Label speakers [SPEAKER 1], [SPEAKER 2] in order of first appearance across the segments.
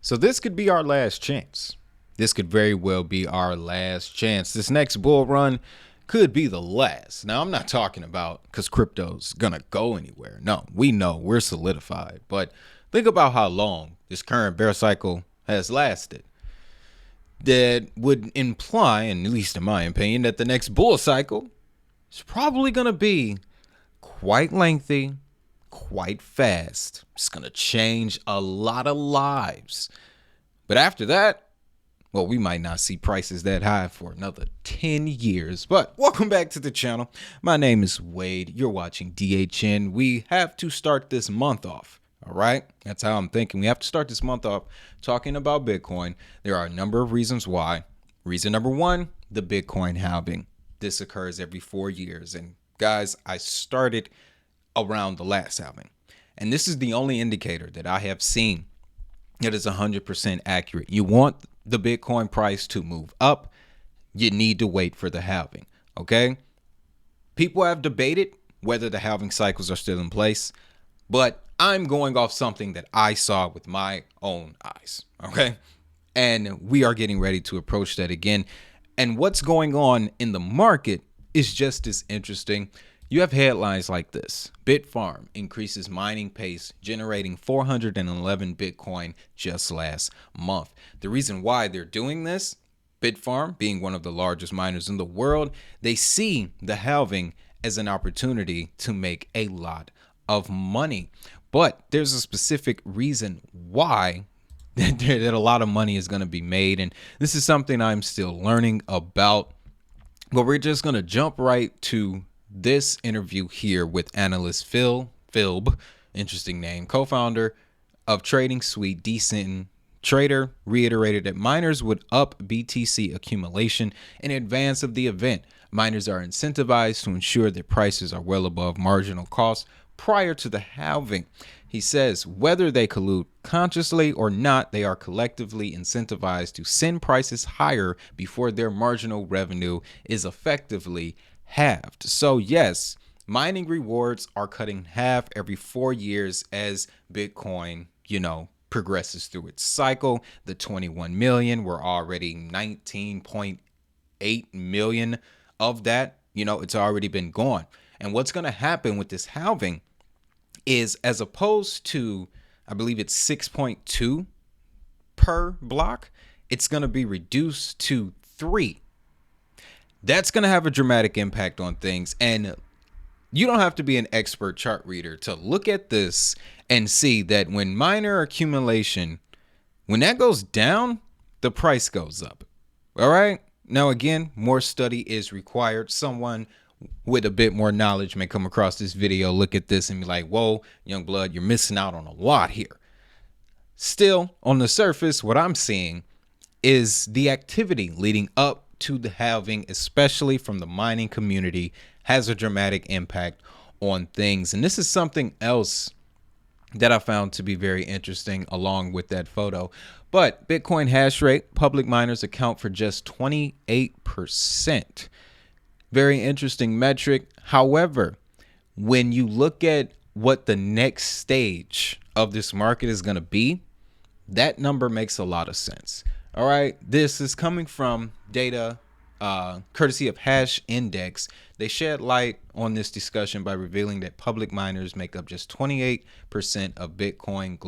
[SPEAKER 1] So this could be our last chance. This could very well be our last chance. This next bull run could be the last. Now, I'm not talking about because crypto's gonna go anywhere. No, we know we're solidified. But think about how long this current bear cycle has lasted. That would imply, and at least in my opinion, that the next bull cycle is probably gonna be quite lengthy, quite fast. It's gonna change a lot of lives. But after that, well, we might not see prices that high for another 10 years. But welcome back to the channel. My name is Wade. You're watching DHN. We have to start this month off. All right. That's how I'm thinking. We have to start this month off talking about Bitcoin. There are a number of reasons why. Reason number one, the Bitcoin halving. This occurs every 4 years. And guys, I started around the last halving. And this is the only indicator that I have seen that is 100% accurate. You want the Bitcoin price to move up, you need to wait for the halving. Okay. People have debated whether the halving cycles are still in place, but I'm going off something that I saw with my own eyes. Okay. And we are getting ready to approach that again. And what's going on in the market is just as interesting. You have headlines like this: Bitfarm increases mining pace, generating 411 Bitcoin just last month. The reason why they're doing this, Bitfarm being one of the largest miners in the world, they see the halving as an opportunity to make a lot of money. But there's a specific reason why that a lot of money is going to be made. And this is something I'm still learning about. But we're just going to jump right to this interview here with analyst Phil Philb, interesting name, co-founder of Trading Suite, decent trader, reiterated that miners would up BTC accumulation in advance of the event. Miners are incentivized to ensure that prices are well above marginal cost prior to the halving. He says whether they collude consciously or not, they are collectively incentivized to send prices higher before their marginal revenue is effectively halved. So yes, mining rewards are cutting half every 4 years as Bitcoin, progresses through its cycle. The 21 million, we're already 19.8 million of that. It's already been gone. And what's going to happen with this halving is, as opposed to, I believe it's 6.2 per block, it's going to be reduced to 3. That's going to have a dramatic impact on things. And you don't have to be an expert chart reader to look at this and see that when miner accumulation, when that goes down, the price goes up. All right. Now, again, more study is required. Someone with a bit more knowledge may come across this video, look at this and be like, whoa, young blood, you're missing out on a lot here. Still, on the surface, what I'm seeing is the activity leading up to the halving, especially from the mining community, has a dramatic impact on things. And this is something else that I found to be very interesting along with that photo. But Bitcoin hash rate, public miners account for just 28%. Very interesting metric. However, when you look at what the next stage of this market is going to be, that number makes a lot of sense. All right, this is coming from data courtesy of Hash Index. They shed light on this discussion by revealing that public miners make up just 28% of Bitcoin's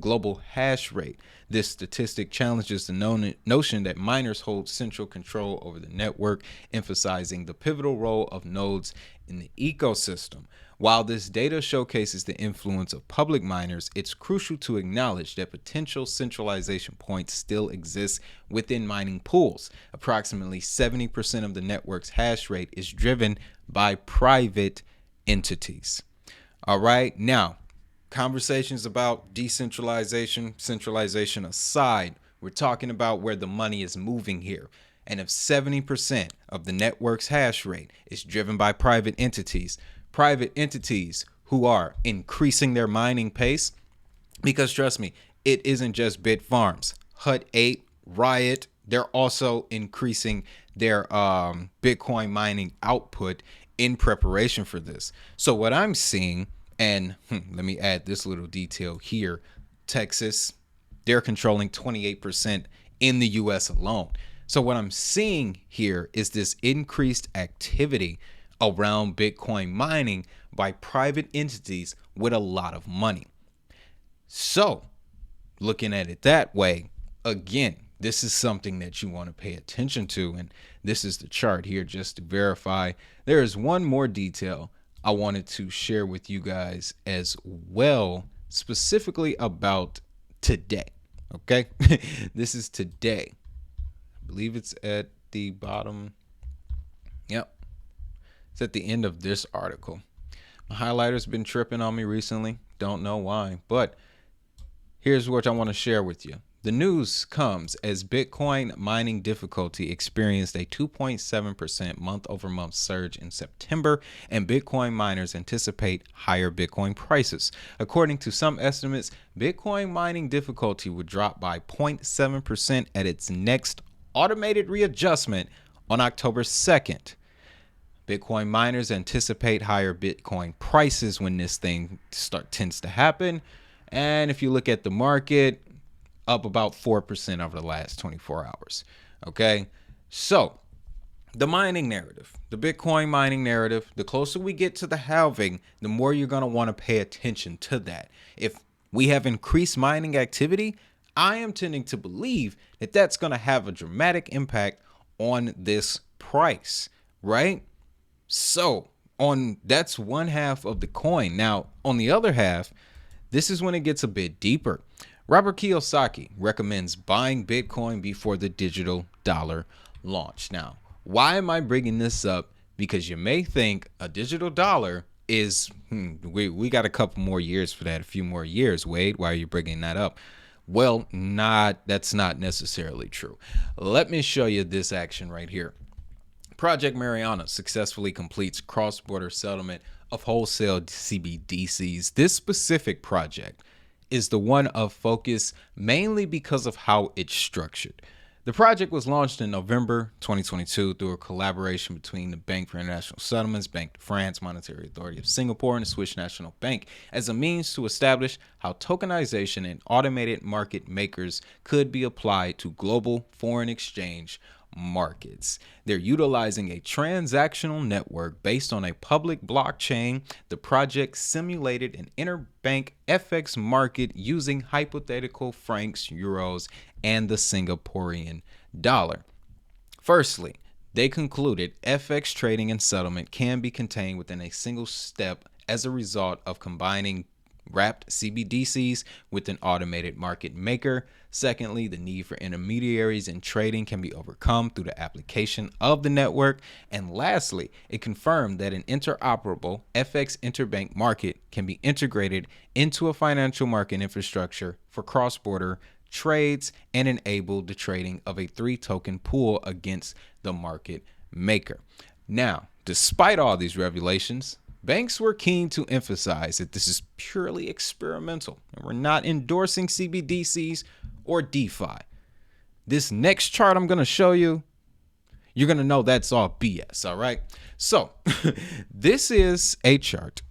[SPEAKER 1] global hash rate. This statistic challenges the notion that miners hold central control over the network, emphasizing the pivotal role of nodes in the ecosystem. While this data showcases the influence of public miners, it's crucial to acknowledge that potential centralization points still exist within mining pools. Approximately 70% of the network's hash rate is driven by private entities. All right, now, conversations about decentralization, centralization aside, we're talking about where the money is moving here. And if 70% of the network's hash rate is driven by private entities who are increasing their mining pace, because trust me, it isn't just Bitfarms. Hut 8, Riot, they're also increasing their Bitcoin mining output in preparation for this. So what I'm seeing, and let me add this little detail here Texas, they're controlling 28% in the US alone. So what I'm seeing here is this increased activity around Bitcoin mining by private entities with a lot of money. So looking at it that way, again, this is something that you want to pay attention to. And this is the chart here just to verify. There is one more detail I wanted to share with you guys as well, specifically about today. Okay. This is today. I believe it's at the bottom. Yep. It's at the end of this article. My highlighter's been tripping on me recently. Don't know why, but here's what I want to share with you. The news comes as Bitcoin mining difficulty experienced a 2.7% month-over-month surge in September, and Bitcoin miners anticipate higher Bitcoin prices. According to some estimates, Bitcoin mining difficulty would drop by 0.7% at its next automated readjustment on October 2nd. Bitcoin miners anticipate higher Bitcoin prices when this thing tends to happen. And if you look at the market, up about 4% over the last 24 hours. Okay. So the mining narrative, the Bitcoin mining narrative, the closer we get to the halving, the more you're going to want to pay attention to that. If we have increased mining activity, I am tending to believe that that's going to have a dramatic impact on this price, right? So that's one half of the coin. Now, on the other half, this is when it gets a bit deeper. Robert Kiyosaki recommends buying Bitcoin before the digital dollar launch. Now, why am I bringing this up? Because you may think a digital dollar is, we got a couple more years for that, a few more years. Wade, why are you bringing that up? Well, that's not necessarily true. Let me show you this action right here. Project Mariana successfully completes cross-border settlement of wholesale CBDCs. This specific project is the one of focus mainly because of how it's structured. The project was launched in November 2022 through a collaboration between the Bank for International Settlements, Banque de France, Monetary Authority of Singapore, and the Swiss National Bank as a means to establish how tokenization and automated market makers could be applied to global foreign exchange markets. They're utilizing a transactional network based on a public blockchain. The project simulated an interbank FX market using hypothetical francs, euros, and the Singaporean dollar. Firstly, they concluded FX trading and settlement can be contained within a single step as a result of combining wrapped CBDCs with an automated market maker. Secondly, the need for intermediaries in trading can be overcome through the application of the network. And lastly, it confirmed that an interoperable FX interbank market can be integrated into a financial market infrastructure for cross-border trades and enable the trading of a 3-token pool against the market maker. Now, despite all these revelations, banks were keen to emphasize that this is purely experimental and we're not endorsing CBDCs or DeFi. This next chart I'm going to show you, you're going to know that's all BS, all right? So this is a chart,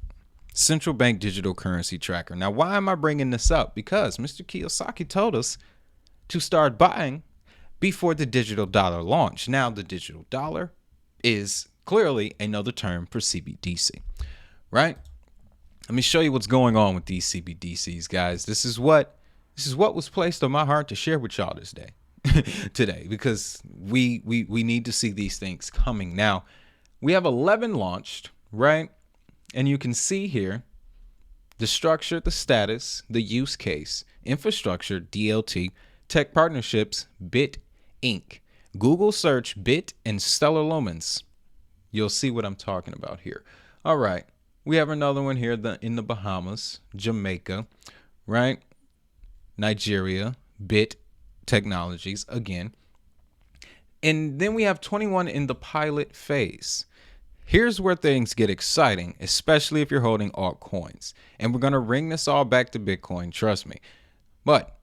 [SPEAKER 1] central bank digital currency tracker. Now, why am I bringing this up? Because Mr. Kiyosaki told us to start buying before the digital dollar launch. Now, the digital dollar is clearly another term for CBDC, right? Let me show you what's going on with these CBDCs, guys. This is what was placed on my heart to share with y'all this day, today, because we need to see these things coming. Now, we have 11 launched, right? And you can see here the structure, the status, the use case, infrastructure, DLT, tech partnerships, Bit Inc., Google search, Bit, and Stellar Lumens. You'll see what I'm talking about here. All right. We have another one here in the Bahamas, Jamaica, right? Nigeria, Bit Technologies again. And then we have 21 in the pilot phase. Here's where things get exciting, especially if you're holding altcoins. And we're going to bring this all back to Bitcoin, trust me. But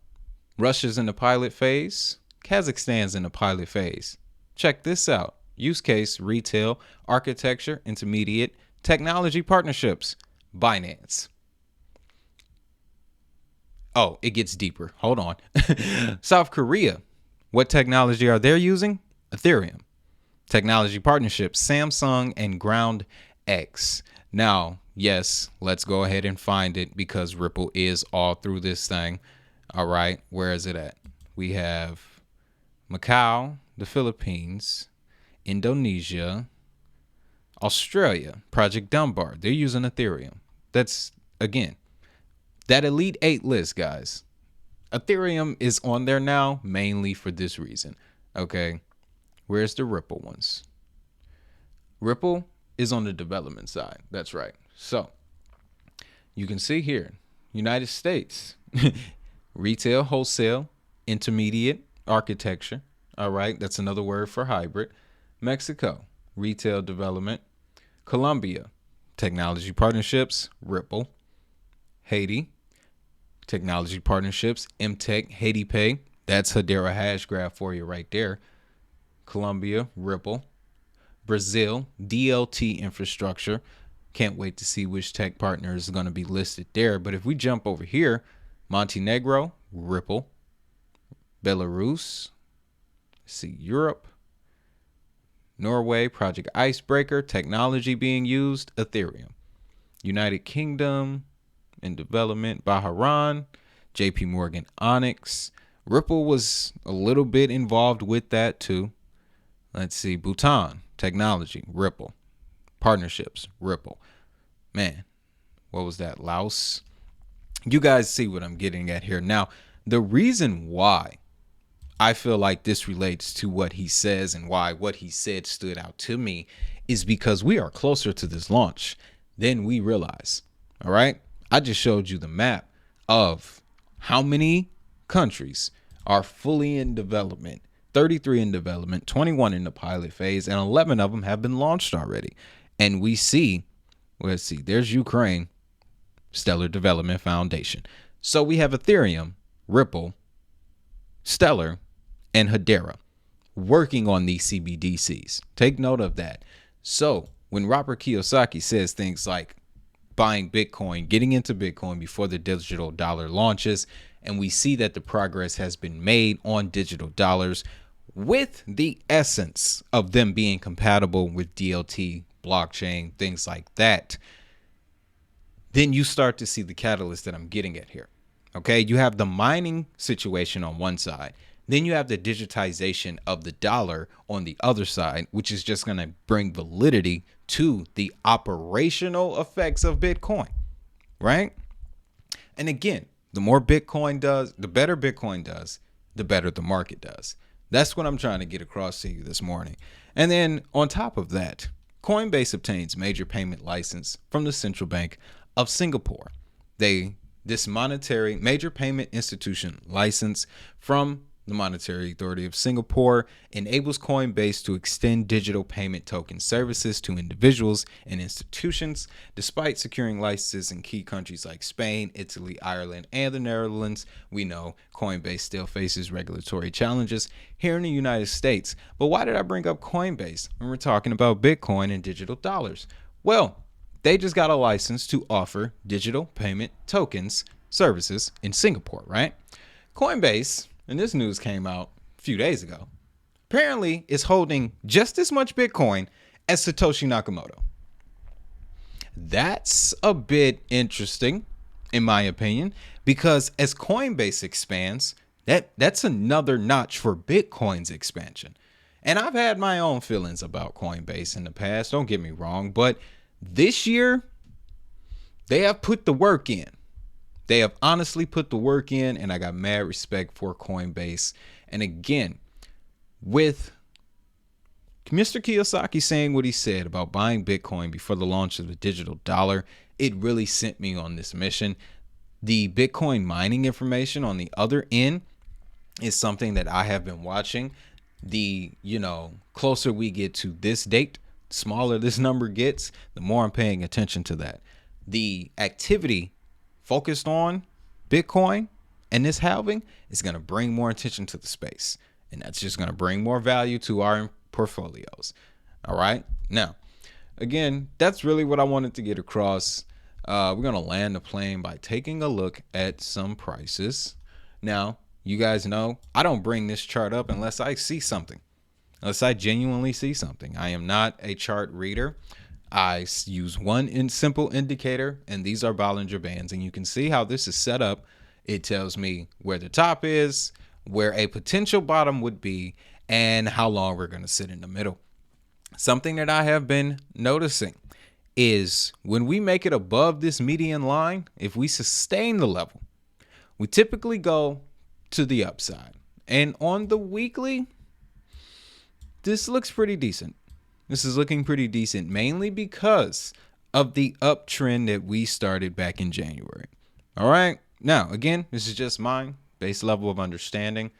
[SPEAKER 1] Russia's in the pilot phase. Kazakhstan's in the pilot phase. Check this out. Use case, retail, architecture, intermediate, technology partnerships, Binance. Oh, it gets deeper. Hold on. South Korea. What technology are they using? Ethereum. Technology partnerships, Samsung and Ground X. Now, yes, let's go ahead and find it because Ripple is all through this thing. All right, where is it at? We have Macau, the Philippines, Indonesia, Australia, Project Dunbar. They're using Ethereum. That's, again, that Elite 8 list, guys. Ethereum is on there now mainly for this reason. Okay, where's the Ripple ones? Ripple is on the development side. That's right. So you can see here, United States, retail, wholesale, intermediate, architecture. All right, that's another word for hybrid. Mexico, retail development. Colombia, technology partnerships, Ripple. Haiti, technology partnerships, MTech, Haiti Pay. That's Hedera Hashgraph for you right there. Colombia, Ripple. Brazil, DLT infrastructure. Can't wait to see which tech partner is going to be listed there. But if we jump over here, Montenegro, Ripple. Belarus, see Europe. Norway, Project Icebreaker, technology being used, Ethereum. United Kingdom, in development, Bahrain, JP Morgan Onyx. Ripple was a little bit involved with that too. Let's see, Bhutan, technology, Ripple. Partnerships, Ripple. Man, what was that? Laos. You guys see what I'm getting at here. Now, the reason why I feel like this relates to what he says and why what he said stood out to me is because we are closer to this launch than we realize. All right. I just showed you the map of how many countries are fully in development. 33 in development, 21 in the pilot phase, and 11 of them have been launched already. And we see, let's see, there's Ukraine, Stellar Development Foundation. So we have Ethereum, Ripple, Stellar, and Hedera working on these CBDCs. Take note of that. So when Robert Kiyosaki says things like buying Bitcoin, getting into Bitcoin before the digital dollar launches, and we see that the progress has been made on digital dollars with the essence of them being compatible with DLT, blockchain, things like that, then you start to see the catalyst that I'm getting at here. Okay, you have the mining situation on one side. Then you have the digitization of the dollar on the other side, which is just going to bring validity to the operational effects of Bitcoin, right? And again, the more Bitcoin does, the better Bitcoin does, the better the market does. That's what I'm trying to get across to you this morning. And then on top of that, Coinbase obtains major payment license from the Central Bank of Singapore. This monetary major payment institution license from the Monetary Authority of Singapore enables Coinbase to extend digital payment token services to individuals and institutions. Despite securing licenses in key countries like Spain, Italy, Ireland, and the Netherlands, we know Coinbase still faces regulatory challenges here in the United States. But why did I bring up Coinbase when we're talking about Bitcoin and digital dollars? Well, they just got a license to offer digital payment tokens services in Singapore, right? Coinbase, and this news came out a few days ago, apparently is holding just as much Bitcoin as Satoshi Nakamoto. That's a bit interesting, in my opinion, because as Coinbase expands, that's another notch for Bitcoin's expansion. And I've had my own feelings about Coinbase in the past, don't get me wrong, but this year, they have put the work in. They have honestly put the work in, and I got mad respect for Coinbase. And again, with Mr. Kiyosaki saying what he said about buying Bitcoin before the launch of the digital dollar, it really sent me on this mission. The Bitcoin mining information on the other end is something that I have been watching. The, closer we get to this date, the smaller this number gets, the more I'm paying attention to that. The activity focused on Bitcoin and this halving is going to bring more attention to the space. And that's just going to bring more value to our portfolios. All right. Now, again, that's really what I wanted to get across. We're going to land the plane by taking a look at some prices. Now, you guys know I don't bring this chart up unless I see something, unless I genuinely see something. I am not a chart reader. I use one simple indicator, and these are Bollinger Bands. And you can see how this is set up. It tells me where the top is, where a potential bottom would be, and how long we're going to sit in the middle. Something that I have been noticing is when we make it above this median line, if we sustain the level, we typically go to the upside. And on the weekly, this looks pretty decent. This is looking pretty decent, mainly because of the uptrend that we started back in January. All right. Now, again, this is just my base level of understanding.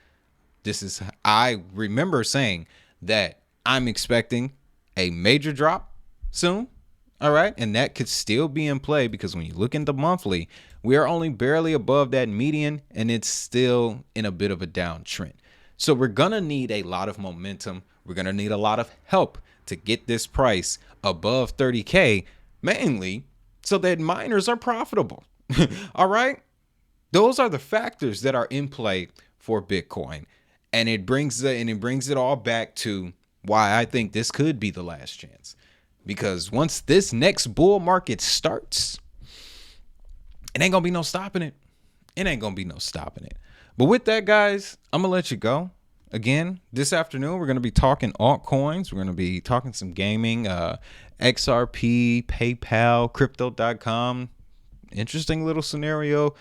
[SPEAKER 1] I remember saying that I'm expecting a major drop soon. All right. And that could still be in play because when you look into monthly, we are only barely above that median and it's still in a bit of a downtrend. So we're going to need a lot of momentum. We're going to need a lot of help to get this price above 30K, mainly so that miners are profitable. All right. Those are the factors that are in play for Bitcoin. And it brings it all back to why I think this could be the last chance. Because once this next bull market starts, it ain't going to be no stopping it. It ain't going to be no stopping it. But with that, guys, I'm going to let you go. Again, this afternoon, we're going to be talking altcoins. We're going to be talking some gaming, XRP, PayPal, crypto.com. Interesting little scenario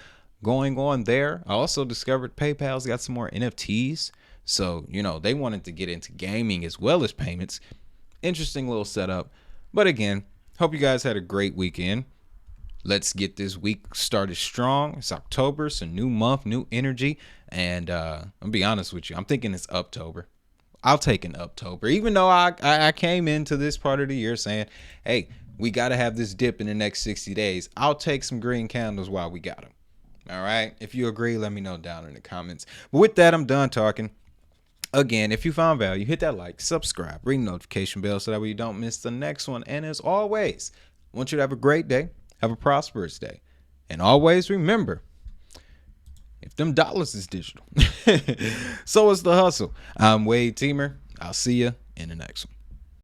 [SPEAKER 1] going on there. I also discovered PayPal's got some more NFTs. So, they wanted to get into gaming as well as payments. Interesting little setup. But again, hope you guys had a great weekend. Let's get this week started strong. It's October. It's a new month, new energy. And I'll be honest with you. I'm thinking it's Uptober. I'll take an Uptober. Even though I came into this part of the year saying, hey, we got to have this dip in the next 60 days. I'll take some green candles while we got them. All right. If you agree, let me know down in the comments. But with that, I'm done talking. Again, if you found value, hit that like, subscribe, ring the notification bell so that way you don't miss the next one. And as always, I want you to have a great day. Have a prosperous day. And always remember, if them dollars is digital, so is the hustle. I'm Wade Teamer. I'll see you in the next one.